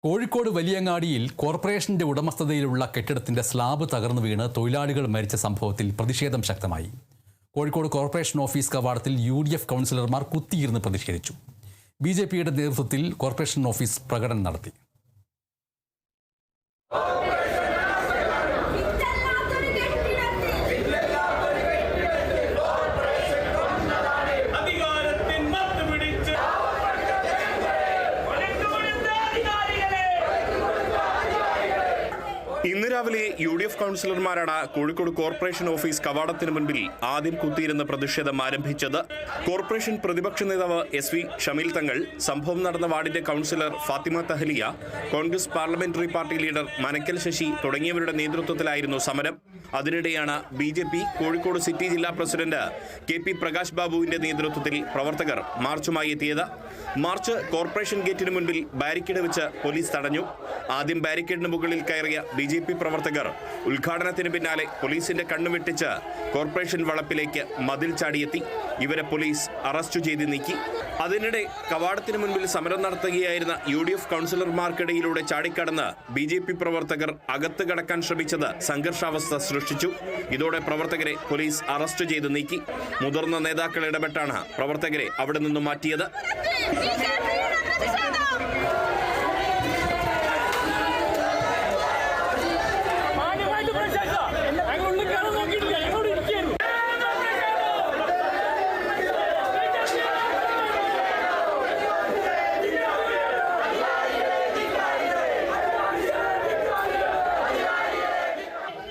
കോഴിക്കോട് വലിയങ്ങാടിയിൽ കോർപ്പറേഷന്റെ ഉടമസ്ഥതയിലുള്ള കെട്ടിടത്തിന്റെ സ്ലാബ് തകർന്നു വീണ് തൊഴിലാളികൾ മരിച്ച സംഭവത്തിൽ പ്രതിഷേധം ശക്തമായി. കോഴിക്കോട് കോർപ്പറേഷൻ ഓഫീസ് കവാടത്തിൽ UDF കൗൺസിലർമാർ കുത്തിയിരുന്ന് പ്രതിഷേധിച്ചു. BJPയുടെ നേതൃത്വത്തിൽ കോർപ്പറേഷൻ ഓഫീസ് പ്രകടനം നടത്തി. ഇന്ന് രാവിലെ UDF കൗൺസിലർമാരാണ് കോഴിക്കോട് കോർപ്പറേഷൻ ഓഫീസ് കവാടത്തിന് മുൻപിൽ ആദ്യം കുത്തിയിരുന്ന് പ്രതിഷേധം ആരംഭിച്ചത്. കോർപ്പറേഷൻ പ്രതിപക്ഷ നേതാവ് SV ഷമീൽ തങ്ങൾ, സംഭവം നടന്ന വാർഡിന്റെ councillor Fathima Thahaliya, Congress parliamentary party leader Manakkal Sasi തുടങ്ങിയവരുടെ നേതൃത്വത്തിലായിരുന്നു സമരം. അതിനിടെയാണ് BJP കോഴിക്കോട് സിറ്റി ജില്ലാ പ്രസിഡന്റ് KP പ്രകാശ് ബാബുവിന്റെ നേതൃത്വത്തിൽ പ്രവർത്തകർ മാർച്ചുമായി എത്തിയത്. മാർച്ച് കോർപ്പറേഷൻ ഗേറ്റിന് മുൻപിൽ ബാരിക്കേഡ് വെച്ച് പോലീസ് തടഞ്ഞു. ആദ്യം ബാരിക്കേഡിന് മുകളിൽ കയറിയ BJP പ്രവർത്തകർ ഉദ്ഘാടനത്തിന് പിന്നാലെ പോലീസിന്റെ കണ്ണുവെട്ടിച്ച് കോർപ്പറേഷൻ വളപ്പിലേക്ക് മതിൽ ചാടിയെത്തി. ഇവരെ പോലീസ് അറസ്റ്റ് ചെയ്ത് നീക്കി. അതിനിടെ കവാടത്തിന് മുൻപിൽ സമരം നടത്തുകയായിരുന്ന UDF കൗൺസിലർമാർക്കിടയിലൂടെ ചാടിക്കടന്ന് BJP പ്രവർത്തകർ അകത്ത് കടക്കാൻ ശ്രമിച്ചത് സംഘർഷാവസ്ഥ സൃഷ്ടിച്ചു. ഇതോടെ പ്രവർത്തകരെ പോലീസ് അറസ്റ്റ് ചെയ്ത് നീക്കി. മുതിർന്ന നേതാക്കൾ ഇടപെട്ടാണ് പ്രവർത്തകരെ അവിടെ നിന്നും മാറ്റിയത്.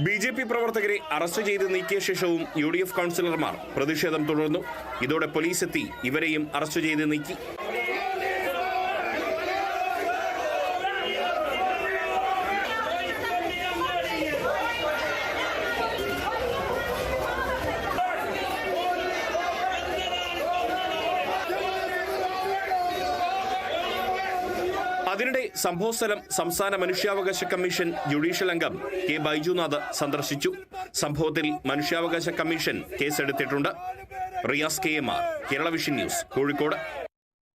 BJP പ്രവർത്തകരെ അറസ്റ്റ് ചെയ്ത് നീക്കിയ ശേഷവും UDF കൗൺസിലർമാർ പ്രതിഷേധം തുടർന്നു. ഇതോടെ പോലീസ് എത്തി ഇവരെയും അറസ്റ്റ് ചെയ്ത് നീക്കി. അതിനിടെ സംഭവസ്ഥലം സംസ്ഥാന മനുഷ്യാവകാശ കമ്മീഷൻ ജുഡീഷ്യൽ അംഗം K. ബൈജുനാഥ് സന്ദർശിച്ചു. സംഭവത്തിൽ മനുഷ്യാവകാശ കമ്മീഷൻ കേസെടുത്തിട്ടുണ്ട്. Riyas KMR, Kerala vision news, Kozhikode.